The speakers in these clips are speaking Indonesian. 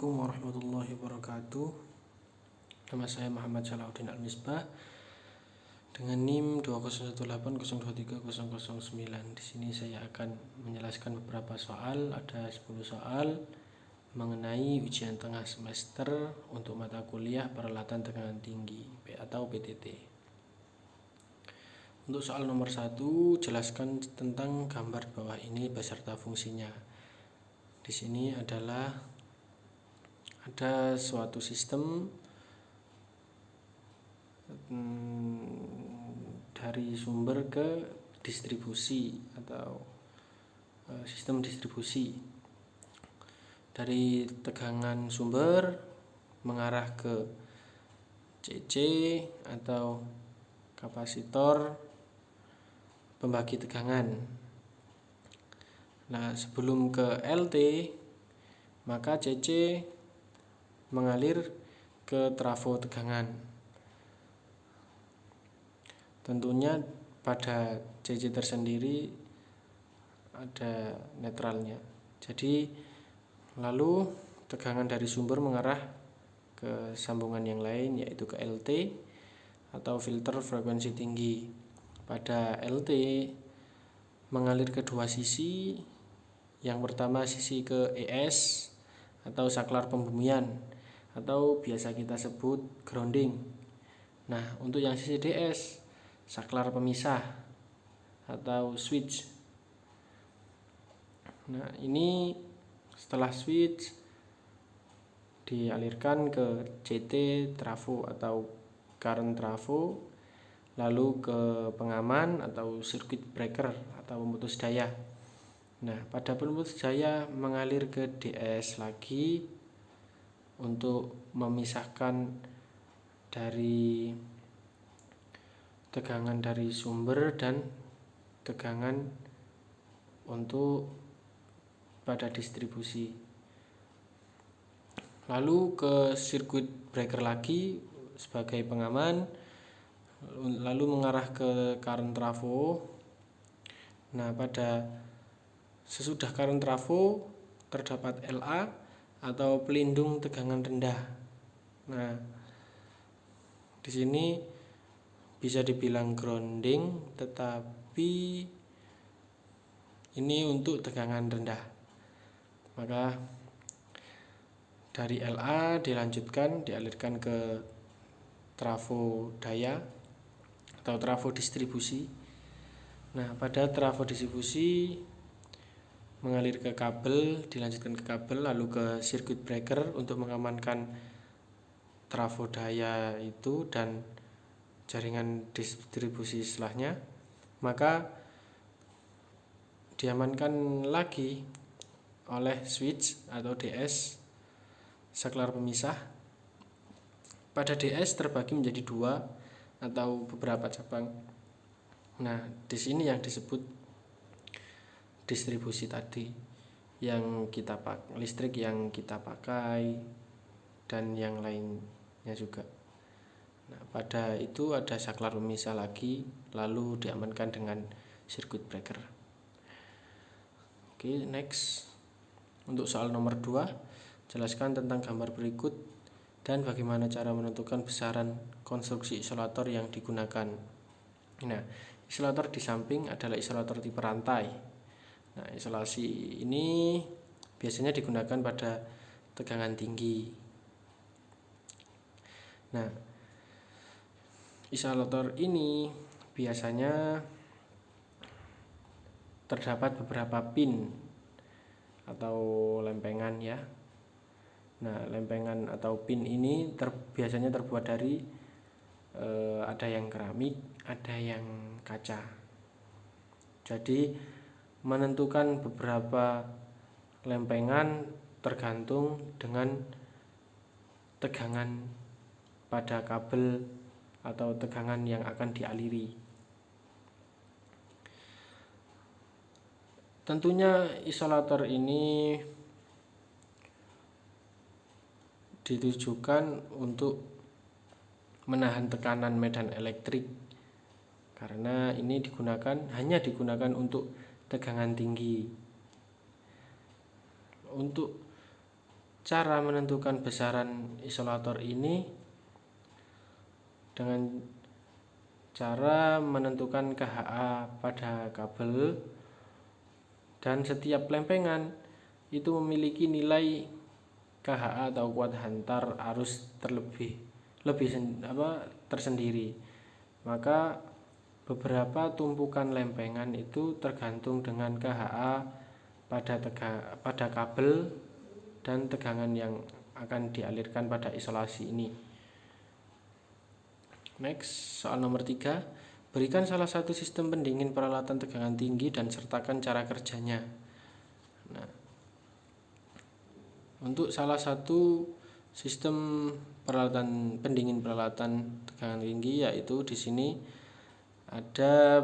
Assalamualaikum warahmatullahi wabarakatuh. Nama saya Muhammad Salahuddin Al-Misbah dengan NIM 20180230009. Di sini saya akan menjelaskan beberapa soal, ada 10 soal mengenai ujian tengah semester untuk mata kuliah peralatan tekanan tinggi atau PTT. Untuk soal nomor 1, jelaskan tentang gambar bawah ini beserta fungsinya. Di sini ada suatu sistem dari sumber ke distribusi atau sistem distribusi dari tegangan sumber mengarah ke CC atau kapasitor pembagi tegangan. Nah, sebelum ke LT maka CC mengalir ke trafo tegangan. Tentunya pada CC tersendiri ada netralnya. Jadi lalu tegangan dari sumber mengarah ke sambungan yang lain, yaitu ke LT atau filter frekuensi tinggi. Pada LT mengalir ke dua sisi. Yang pertama sisi ke ES atau saklar pembumian, atau biasa kita sebut grounding. Nah, untuk yang sisi DS, saklar pemisah atau switch. Nah, ini setelah switch dialirkan ke CT trafo atau current trafo, lalu ke pengaman atau circuit breaker atau pemutus daya. Nah, pada pemutus daya mengalir ke DS lagi untuk memisahkan dari tegangan dari sumber dan tegangan untuk pada distribusi. Lalu ke circuit breaker lagi sebagai pengaman, lalu mengarah ke current trafo. Nah, pada sesudah current trafo terdapat LA atau pelindung tegangan rendah. Nah, di sini bisa dibilang grounding, tetapi ini untuk tegangan rendah. Maka dari LA dialirkan ke trafo daya atau trafo distribusi. Nah, pada trafo distribusi mengalir ke kabel, dilanjutkan ke kabel, lalu ke circuit breaker untuk mengamankan trafo daya itu dan jaringan distribusi setelahnya. Maka diamankan lagi oleh switch atau DS, saklar pemisah. Pada DS terbagi menjadi dua atau beberapa cabang. Nah, di sini yang disebut distribusi tadi, yang kita pakai, listrik yang kita pakai dan yang lainnya juga. Nah, pada itu ada saklar pemisah lagi, lalu diamankan dengan circuit breaker. Oke, next. Untuk soal nomor 2, jelaskan tentang gambar berikut dan bagaimana cara menentukan besaran konstruksi isolator yang digunakan. Nah, isolator di samping adalah isolator tipe rantai. Nah, isolasi ini biasanya digunakan pada tegangan tinggi. Nah, isolator ini biasanya terdapat beberapa pin atau lempengan ya. Nah, lempengan atau pin ini biasanya terbuat dari ada yang keramik, ada yang kaca. Jadi menentukan beberapa lempengan tergantung dengan tegangan pada kabel atau tegangan yang akan dialiri. Tentunya isolator ini ditujukan untuk menahan tekanan medan elektrik, karena ini hanya digunakan untuk tegangan tinggi. Untuk cara menentukan besaran isolator ini dengan cara menentukan KHA pada kabel, dan setiap lempengan itu memiliki nilai KHA atau kuat hantar arus tersendiri. Maka beberapa tumpukan lempengan itu tergantung dengan KHA pada kabel dan tegangan yang akan dialirkan pada isolasi ini. Next, soal nomor 3. Berikan salah satu sistem pendingin peralatan tegangan tinggi dan sertakan cara kerjanya. Nah, untuk salah satu sistem pendingin peralatan tegangan tinggi, yaitu di sini ada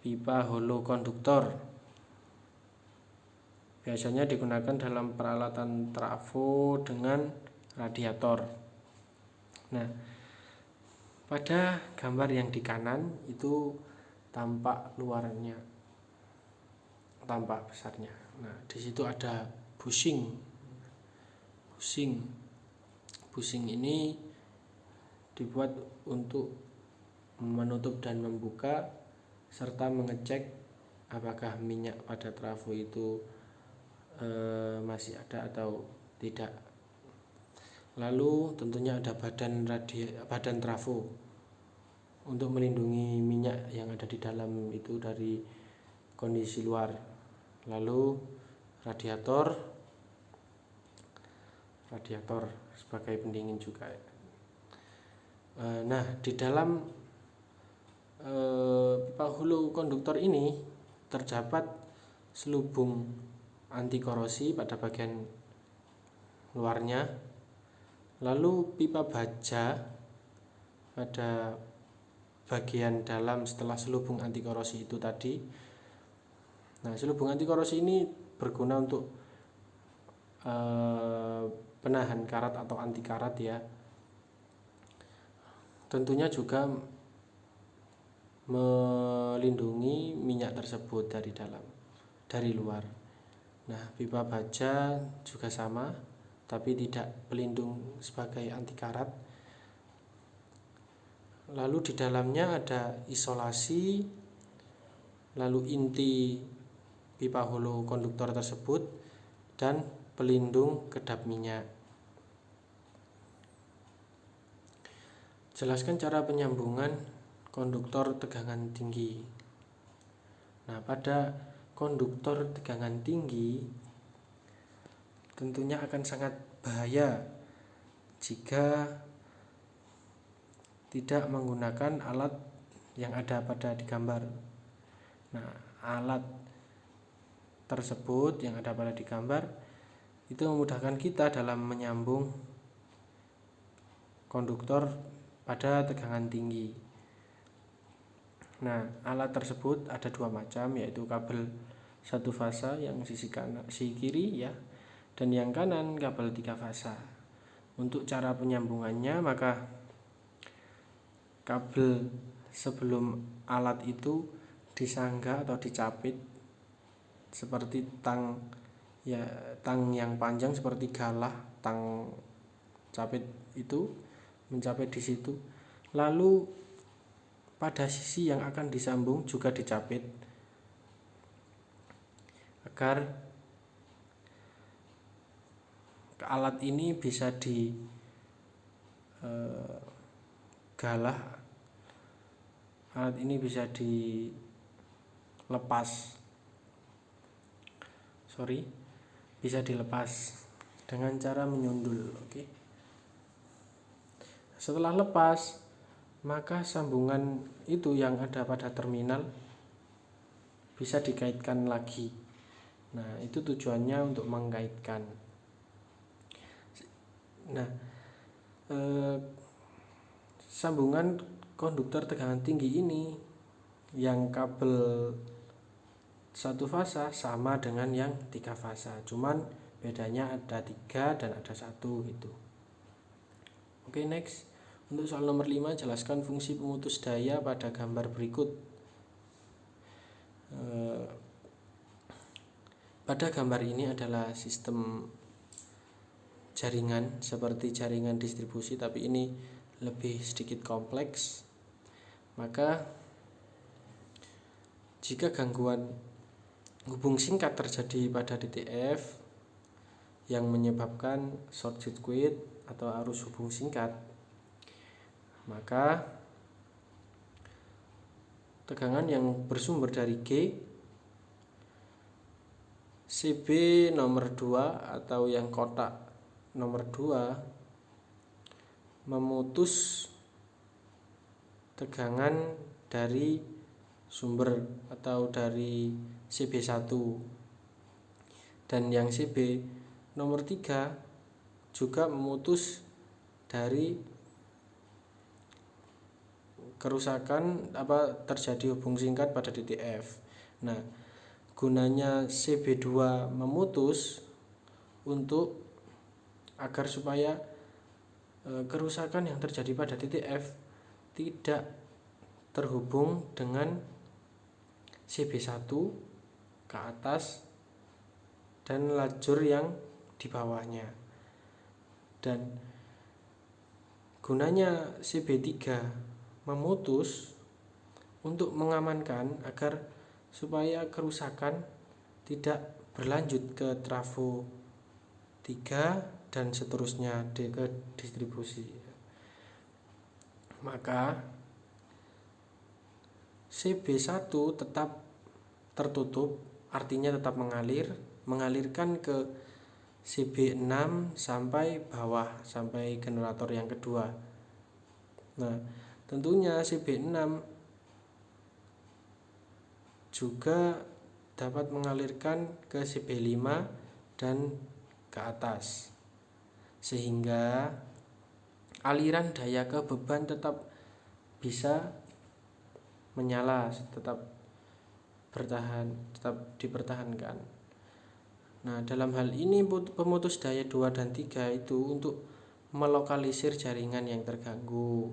pipa hollow konduktor. Biasanya digunakan dalam peralatan trafo dengan radiator. Nah, pada gambar yang di kanan itu tampak luarnya, tampak besarnya. Nah, di situ ada bushing. Bushing ini dibuat untuk menutup dan membuka serta mengecek apakah minyak pada trafo itu masih ada atau tidak. Lalu tentunya ada badan trafo untuk melindungi minyak yang ada di dalam itu dari kondisi luar. Lalu radiator sebagai pendingin juga. Nah, di dalam pipa hollow konduktor ini terdapat selubung anti korosi pada bagian luarnya, lalu pipa baja pada bagian dalam setelah selubung anti korosi itu tadi. Nah, selubung anti korosi ini berguna untuk penahan karat atau anti karat ya. Tentunya juga melindungi minyak tersebut dari luar. Nah, pipa baja juga sama, tapi tidak pelindung sebagai anti karat. Lalu di dalamnya ada isolasi, lalu inti pipa hollow konduktor tersebut, dan pelindung kedap minyak. Jelaskan cara penyambungan konduktor tegangan tinggi. Nah, pada konduktor tegangan tinggi tentunya akan sangat bahaya jika tidak menggunakan alat yang ada pada di gambar. Nah, alat tersebut yang ada pada di gambar itu memudahkan kita dalam menyambung konduktor pada tegangan tinggi. Nah, alat tersebut ada dua macam, yaitu kabel satu fasa yang sisi kiri ya, dan yang kanan kabel 3 fasa. Untuk cara penyambungannya, maka kabel sebelum alat itu disanggah atau dicapit seperti tang yang panjang seperti galah, tang capit itu mencapit di situ. Lalu pada sisi yang akan disambung juga dicapit agar alat ini bisa alat ini bisa dilepas dengan cara menyundul. Oke. Setelah lepas, maka sambungan itu yang ada pada terminal bisa dikaitkan lagi. Nah, itu tujuannya untuk mengkaitkan. Nah, sambungan konduktor tegangan tinggi ini yang kabel 1 fasa sama dengan yang 3 fasa, cuman bedanya ada 3 dan ada 1 gitu. Oke, next. Untuk soal nomor 5, jelaskan fungsi pemutus daya pada gambar berikut. Pada gambar ini adalah sistem jaringan seperti jaringan distribusi, tapi ini lebih sedikit kompleks. Maka jika gangguan hubung singkat terjadi pada DTF yang menyebabkan short circuit atau arus hubung singkat, maka tegangan yang bersumber dari G, CB nomor 2 atau yang kotak nomor 2 memutus tegangan dari sumber atau dari CB1, dan yang CB nomor 3 juga memutus dari kerusakan terjadi hubung singkat pada DTF. Nah, gunanya CB2 memutus untuk agar supaya kerusakan yang terjadi pada DTF tidak terhubung dengan CB1 ke atas dan lajur yang di bawahnya. Dan gunanya CB3 memutus untuk mengamankan agar supaya kerusakan tidak berlanjut ke trafo 3 dan seterusnya ke distribusi. Maka CB1 tetap tertutup, artinya tetap mengalirkan ke CB6 sampai bawah, sampai generator yang kedua. Nah, tentunya CB6 juga dapat mengalirkan ke CB5 dan ke atas, sehingga aliran daya ke beban tetap bisa menyala, tetap dipertahankan. Nah, dalam hal ini pemutus daya 2 dan 3 itu untuk melokalisir jaringan yang terganggu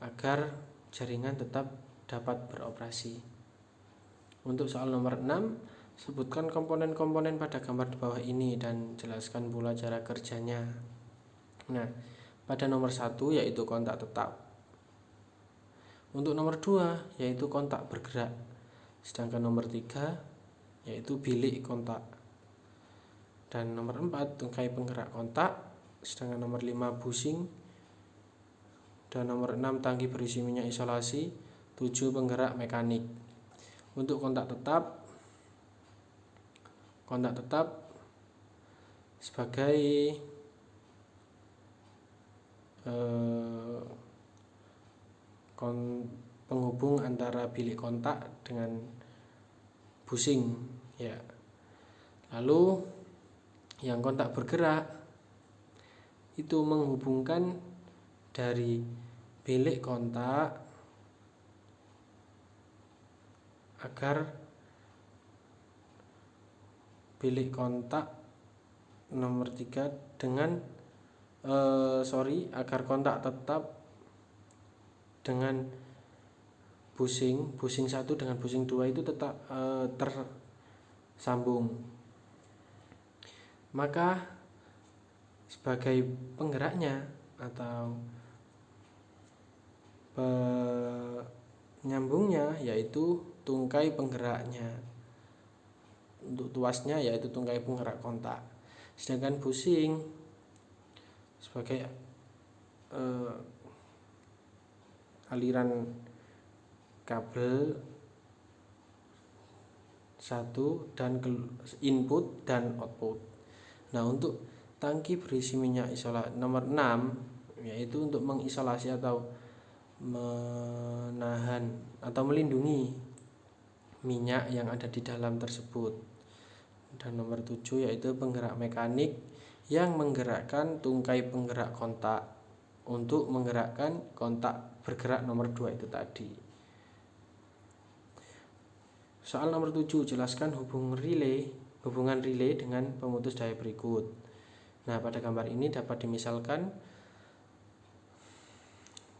agar jaringan tetap dapat beroperasi. Untuk soal nomor 6, sebutkan komponen-komponen pada gambar di bawah ini dan jelaskan pula cara kerjanya. Nah, pada nomor 1 yaitu kontak tetap. Untuk nomor 2 yaitu kontak bergerak. Sedangkan nomor 3 yaitu bilik kontak. Dan nomor 4 tungkai penggerak kontak. Sedangkan nomor 5 bushing. Dan nomor 6 tangki berisi minyak isolasi. 7 penggerak mekanik. Untuk kontak tetap sebagai penghubung antara bilik kontak dengan bushing, ya. Lalu yang kontak bergerak itu menghubungkan dari bilik kontak agar bilik kontak nomor 3 dengan agar kontak tetap dengan bushing 1 dengan bushing 2 itu tetap tersambung. Maka sebagai penggeraknya atau penyambungnya yaitu tungkai penggeraknya. Untuk tuasnya yaitu tungkai penggerak kontak. Sedangkan bushing sebagai aliran kabel 1 dan input dan output. Nah, untuk tangki berisi minyak isolasi nomor 6 yaitu untuk mengisolasi atau menahan atau melindungi minyak yang ada di dalam tersebut. Dan nomor 7 yaitu penggerak mekanik yang menggerakkan tungkai penggerak kontak untuk menggerakkan kontak bergerak nomor 2 itu tadi. Soal nomor 7, jelaskan hubungan relay dengan pemutus daya berikut. Nah, pada gambar ini dapat dimisalkan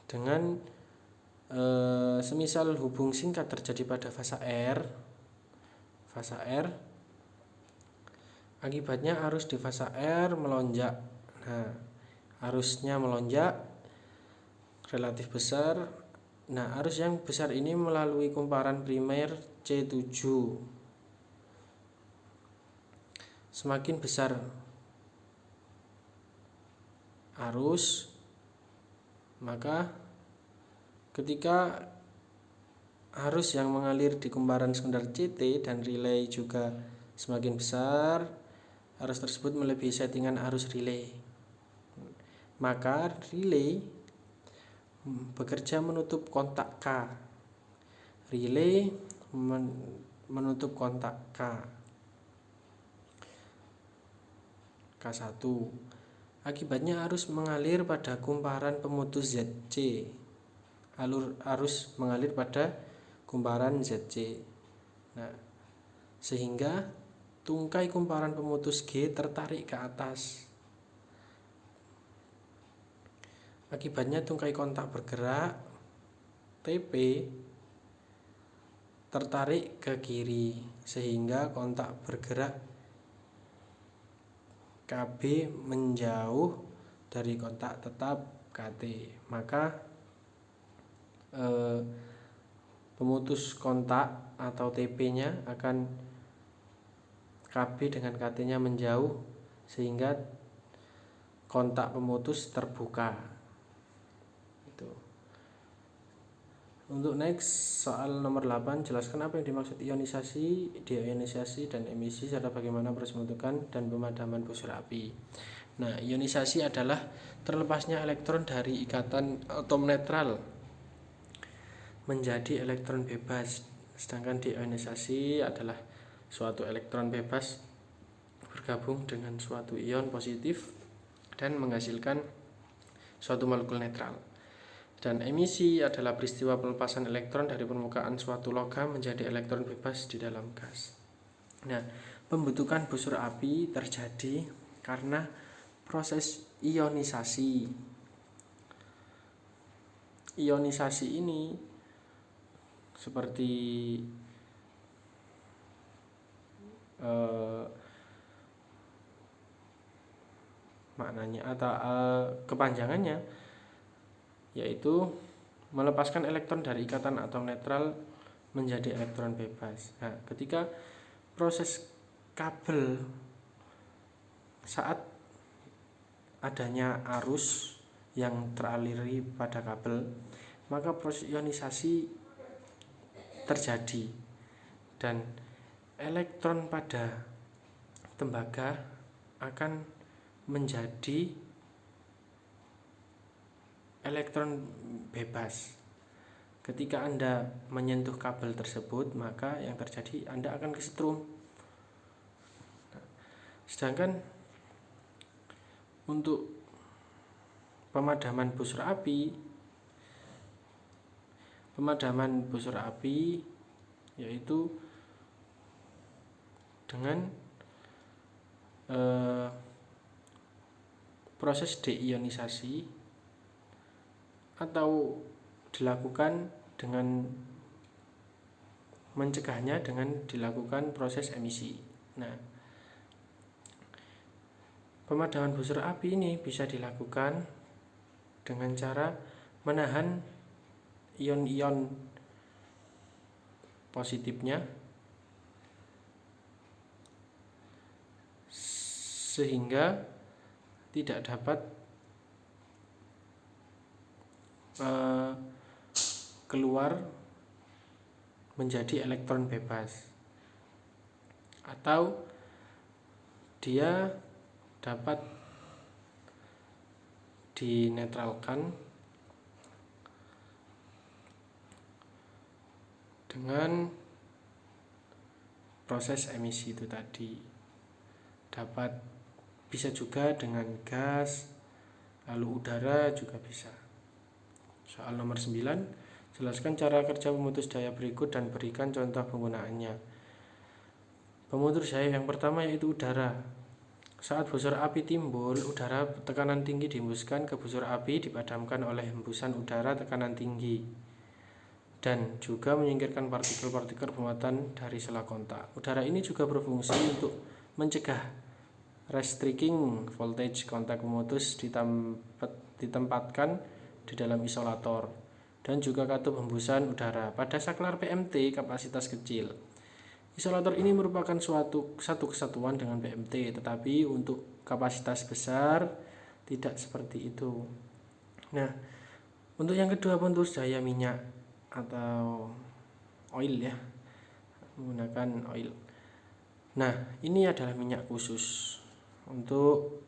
dengan semisal hubung singkat terjadi pada fasa R, akibatnya arus di fasa R melonjak Nah, arusnya melonjak relatif besar. Nah, arus yang besar ini melalui kumparan primer C7. Semakin besar arus, maka ketika arus yang mengalir di kumparan sekunder CT dan relay juga semakin besar, arus tersebut melebihi settingan arus relay. Maka relay bekerja menutup kontak K. Relay menutup kontak K1. Akibatnya arus mengalir pada kumparan pemutus ZC. Arus mengalir pada kumparan ZC. Nah, sehingga tungkai kumparan pemutus G tertarik ke atas. Akibatnya tungkai kontak bergerak TP tertarik ke kiri, sehingga kontak bergerak KB menjauh dari kontak tetap KT. Maka pemutus kontak atau TP-nya akan KB dengan KT-nya menjauh, sehingga kontak pemutus terbuka. Itu. Untuk next, soal nomor 8, jelaskan apa yang dimaksud ionisasi, deionisasi, dan emisi, serta bagaimana proses pembentukan dan pemadaman busur api. Nah, ionisasi adalah terlepasnya elektron dari ikatan atom netral menjadi elektron bebas, sedangkan deionisasi adalah suatu elektron bebas bergabung dengan suatu ion positif dan menghasilkan suatu molekul netral. Dan emisi adalah peristiwa pelepasan elektron dari permukaan suatu logam menjadi elektron bebas di dalam gas. Nah, pembentukan busur api terjadi karena proses ionisasi. Ionisasi ini seperti maknanya atau kepanjangannya, yaitu melepaskan elektron dari ikatan atom netral menjadi elektron bebas. Nah, ketika proses kabel, saat adanya arus yang teraliri pada kabel, maka proses ionisasi terjadi dan elektron pada tembaga akan menjadi elektron bebas. Ketika Anda menyentuh kabel tersebut, maka yang terjadi Anda akan kesetrum. Sedangkan untuk pemadaman busur api yaitu dengan proses deionisasi, atau dilakukan dengan mencegahnya dengan dilakukan proses emisi. Nah, pemadaman busur api ini bisa dilakukan dengan cara menahan ion-ion positifnya sehingga tidak dapat keluar menjadi elektron bebas, atau dia dapat dinetralkan dengan proses emisi itu tadi. Bisa juga dengan gas, lalu udara juga bisa. Soal nomor 9, jelaskan cara kerja pemutus daya berikut dan berikan contoh penggunaannya. Pemutus daya yang pertama yaitu udara. Saat busur api timbul, udara tekanan tinggi dihembuskan ke busur api, dipadamkan oleh hembusan udara tekanan tinggi, dan juga menyingkirkan partikel-partikel bermuatan dari sela kontak. Udara ini juga berfungsi untuk mencegah restricting voltage, kontak pemutus ditempatkan di dalam isolator, dan juga katup hembusan udara. Pada saklar PMT kapasitas kecil, isolator ini merupakan satu kesatuan dengan PMT, tetapi untuk kapasitas besar tidak seperti itu. Nah, untuk yang kedua, pemutus daya minyak atau oil ya, menggunakan oil. Nah, ini adalah minyak khusus untuk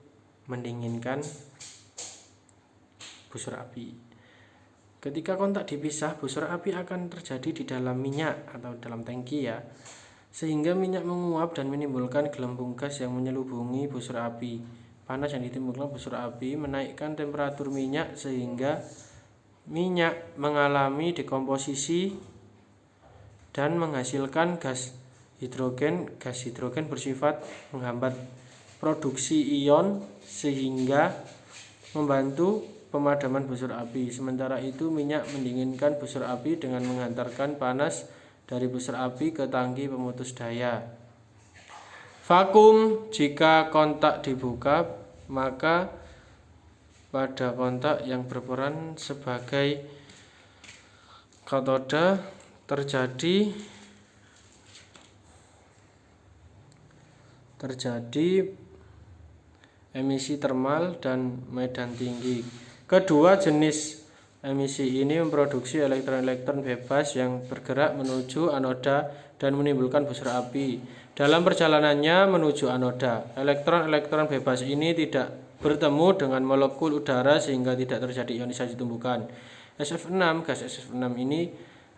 mendinginkan busur api. Ketika kontak dipisah, busur api akan terjadi di dalam minyak atau dalam tangki ya, sehingga minyak menguap dan menimbulkan gelembung gas yang menyelubungi busur api. Panas yang ditimbulkan busur api menaikkan temperatur minyak sehingga minyak mengalami dekomposisi dan menghasilkan gas hidrogen. Gas hidrogen bersifat menghambat produksi ion sehingga membantu pemadaman busur api. Sementara itu, minyak mendinginkan busur api dengan menghantarkan panas dari busur api ke tangki pemutus daya. Vakum, jika kontak dibuka, maka pada kontak yang berperan sebagai katoda terjadi emisi termal dan medan tinggi. Kedua jenis emisi ini memproduksi elektron-elektron bebas yang bergerak menuju anoda dan menimbulkan busur api. Dalam perjalanannya menuju anoda, elektron-elektron bebas ini tidak bertemu dengan molekul udara sehingga tidak terjadi ionisasi tumbukan. SF6, gas SF6 ini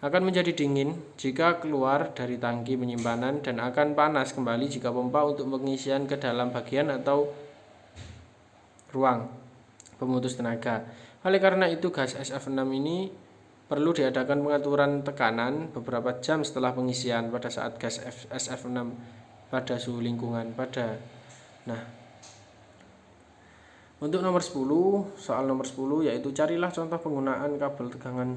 akan menjadi dingin jika keluar dari tangki penyimpanan dan akan panas kembali jika pompa untuk pengisian ke dalam bagian atau ruang pemutus tenaga. Oleh karena itu, gas SF6 ini perlu diadakan pengaturan tekanan beberapa jam setelah pengisian pada saat gas SF6 pada suhu lingkungan. Untuk nomor 10, soal nomor 10 yaitu carilah contoh penggunaan kabel tegangan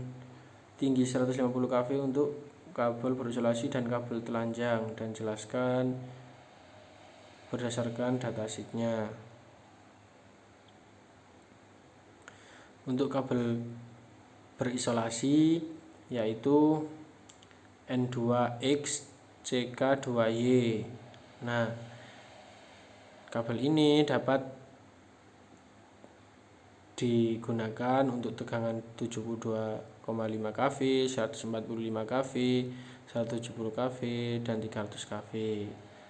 tinggi 150 kV untuk kabel berisolasi dan kabel telanjang, dan jelaskan berdasarkan datasheetnya. Untuk kabel berisolasi yaitu N2X CK2Y. Nah, kabel ini dapat digunakan untuk tegangan 72,5 kV, 145 kV, 170 kV, dan 300 kV,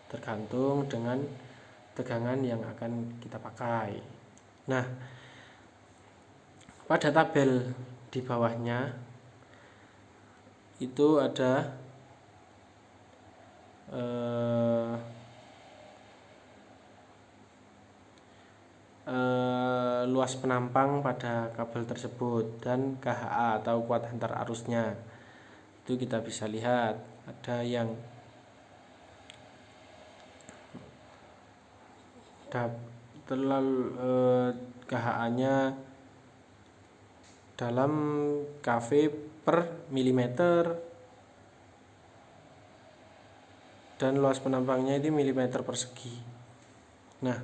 tergantung dengan tegangan yang akan kita pakai. Nah, pada tabel di bawahnya itu ada luas penampang pada kabel tersebut dan KHA atau kuat hantar arusnya. Itu kita bisa lihat ada yang KHA-nya dalam kV per milimeter dan luas penampangnya itu milimeter persegi. Nah,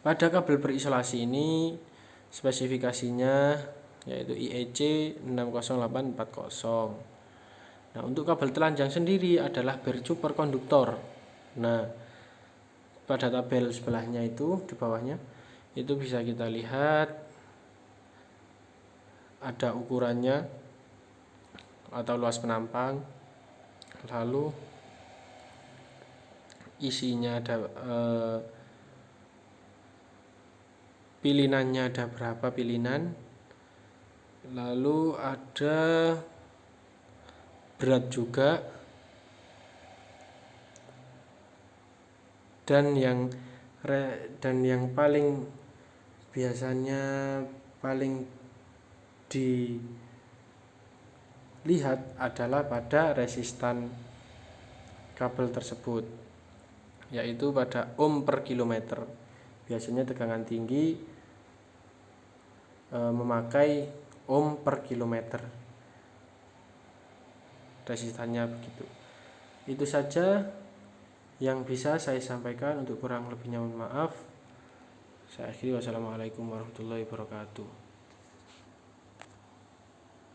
pada kabel berisolasi ini spesifikasinya yaitu IEC 60840. Nah, untuk kabel telanjang sendiri adalah bercu per konduktor. Nah, pada tabel sebelahnya itu di bawahnya itu bisa kita lihat ada ukurannya atau luas penampang, lalu isinya ada pilinannya ada berapa pilinan, lalu ada berat juga, dan yang paling biasanya paling dilihat adalah pada resistan kabel tersebut, yaitu pada ohm per kilometer. Biasanya tegangan tinggi memakai ohm per kilometer, resistannya begitu. Itu saja yang bisa saya sampaikan. Untuk kurang lebihnya mohon maaf. Saya akhiri, wassalamualaikum warahmatullahi wabarakatuh.